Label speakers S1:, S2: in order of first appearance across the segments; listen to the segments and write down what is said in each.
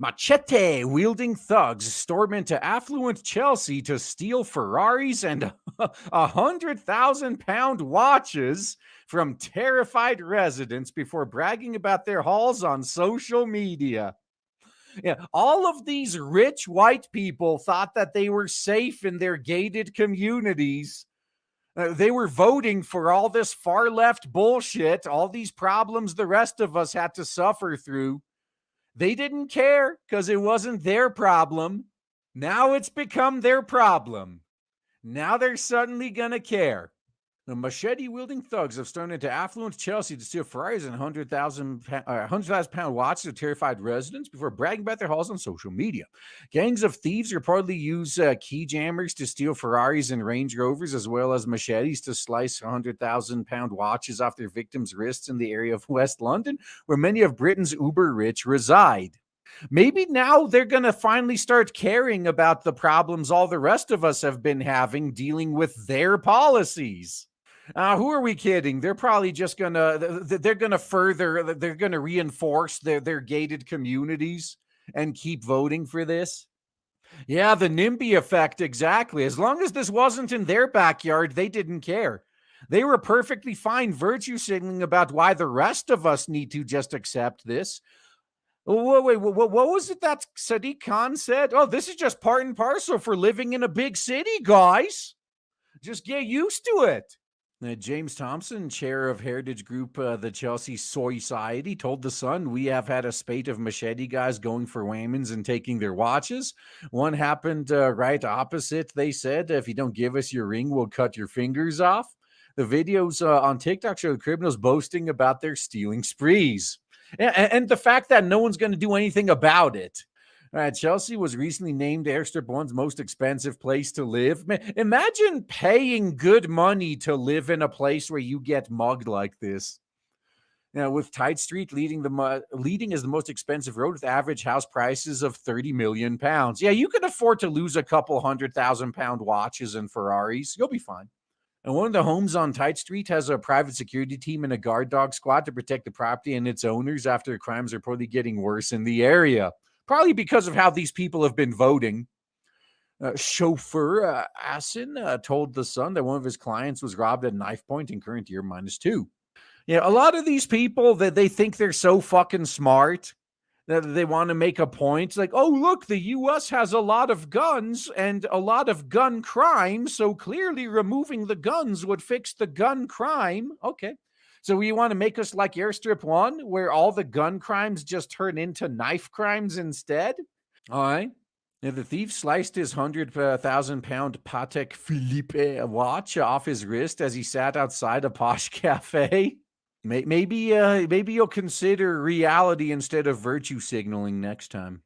S1: machete-wielding thugs storm into affluent Chelsea to steal Ferraris and 100,000-pound watches from terrified residents before bragging about their hauls on social media. Yeah, all of these rich white people thought that they were safe in their gated communities. They were voting for all this far left bullshit, all these problems the rest of us had to suffer through. They didn't care because it wasn't their problem. Now it's become their problem. Now they're suddenly going to care. The machete-wielding thugs have stormed into affluent Chelsea to steal Ferraris and 100,000-pound watches of terrified residents before bragging about their hauls on social media. Gangs of thieves reportedly use key jammers to steal Ferraris and Range Rovers, as well as machetes to slice 100,000-pound watches off their victims' wrists in the area of West London, where many of Britain's uber-rich reside. Maybe now they're going to finally start caring about the problems all the rest of us have been having dealing with their policies. Who are we kidding? They're probably just they're going to reinforce their gated communities and keep voting for this. Yeah, the NIMBY effect, exactly. As long as this wasn't in their backyard, they didn't care. They were perfectly fine virtue signaling about why the rest of us need to just accept this. Wait, what was it that Sadiq Khan said? Oh, this is just part and parcel for living in a big city, guys. Just get used to it. James Thompson, chair of heritage group the Chelsea Society, told The Sun, "We have had a spate of machete guys going for whammons and taking their watches. One happened right opposite, they said. If you don't give us your ring, we'll cut your fingers off." The videos on TikTok show the criminals boasting about their stealing sprees. And the fact that no one's going to do anything about it. Chelsea was recently named Airstrip 1's most expensive place to live. Imagine paying good money to live in a place where you get mugged like this. Now, with Tite Street leading as the most expensive road with average house prices of £30 million. Yeah, you can afford to lose a couple 100,000-pound watches and Ferraris. You'll be fine. And one of the homes on Tite Street has a private security team and a guard dog squad to protect the property and its owners after crimes are reportedly getting worse in the area. Probably because of how these people have been voting. Chauffeur Asin told The Sun that one of his clients was robbed at knife point in current year -2. Yeah, a lot of these people that they think they're so fucking smart that they want to make a point. Like, oh, look, the U.S. has a lot of guns and a lot of gun crime, so clearly removing the guns would fix the gun crime. Okay. So you want to make us like Airstrip 1, where all the gun crimes just turn into knife crimes instead? All right. Now, the thief sliced his 100,000-pound Patek Philippe watch off his wrist as he sat outside a posh cafe. Maybe you'll consider reality instead of virtue signaling next time.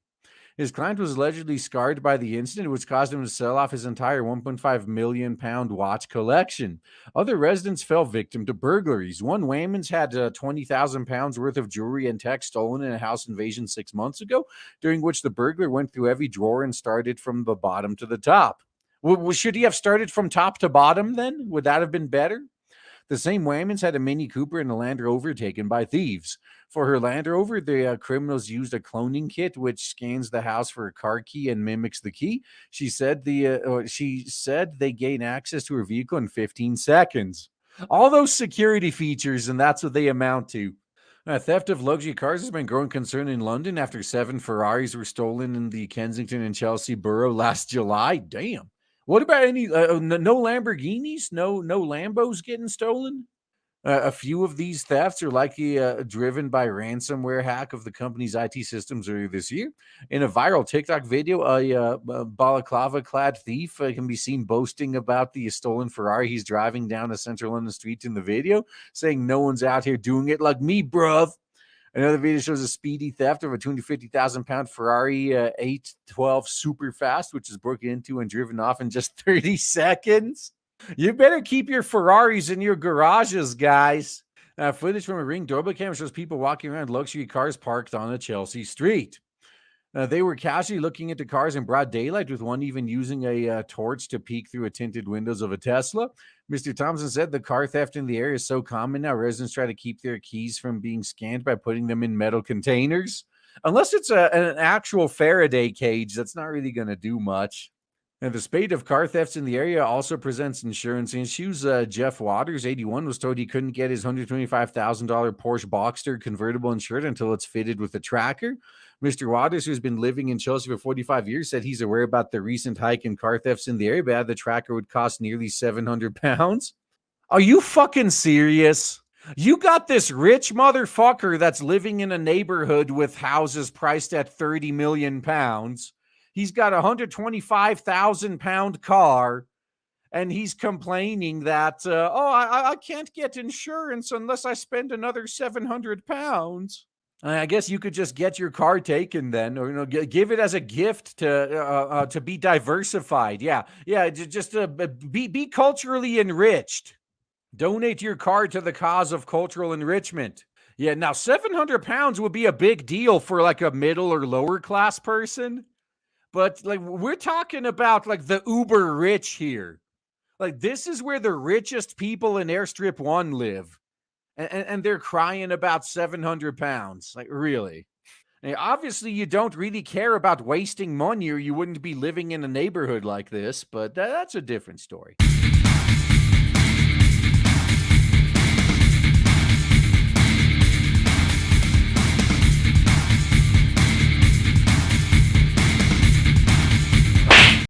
S1: His client was allegedly scarred by the incident, which caused him to sell off his entire 1.5 million pound watch collection. Other residents fell victim to burglaries. One Wayman's had 20,000 pounds worth of jewelry and tech stolen in a house invasion 6 months ago, during which the burglar went through every drawer and started from the bottom to the top. Should he have started from top to bottom then? Would that have been better? The same Wayman's had a Mini Cooper and a Land Rover taken by thieves. For her Land Rover, the criminals used a cloning kit which scans the house for a car key and mimics the key. She said they gain access to her vehicle in 15 seconds. All those security features, and that's what they amount to. Theft of luxury cars has been growing concern in London after 7 Ferraris were stolen in the Kensington and Chelsea borough last July. Damn. What about any no Lamborghinis? No Lambos getting stolen? A few of these thefts are likely driven by ransomware hack of the company's IT systems earlier this year. In a viral TikTok video, a balaclava-clad thief can be seen boasting about the stolen Ferrari he's driving down a central London street in the video, saying, "No one's out here doing it like me, bruv." Another video shows a speedy theft of a 250,000-pound Ferrari 812 Superfast, which is broken into and driven off in just 30 seconds. You better keep your Ferraris in your garages, guys. Footage from a Ring doorbell camera shows people walking around luxury cars parked on a Chelsea street. They were casually looking into cars in broad daylight, with one even using a torch to peek through a tinted windows of a Tesla. Mr. Thompson said the car theft in the area is so common now, residents try to keep their keys from being scanned by putting them in metal containers. Unless it's an actual Faraday cage, that's not really going to do much. And the spate of car thefts in the area also presents insurance issues. Jeff Waters, 81, was told he couldn't get his $125,000 Porsche Boxster convertible insured until it's fitted with a tracker. Mr. Waters, who's been living in Chelsea for 45 years, said he's aware about the recent hike in car thefts in the area, but the tracker would cost nearly £700. Are you fucking serious? You got this rich motherfucker that's living in a neighborhood with houses priced at 30 million pounds. He's got a £125,000 car, and he's complaining that, I can't get insurance unless I spend another £700. I guess you could just get your car taken then, or give it as a gift to be diversified. Yeah, just be culturally enriched. Donate your car to the cause of cultural enrichment. Yeah, now £700 would be a big deal for like a middle or lower class person. But like we're talking about like the uber rich here. Like this is where the richest people in Airstrip 1 live. And they're crying about £700. Like really? And obviously you don't really care about wasting money or you wouldn't be living in a neighborhood like this, but that's a different story.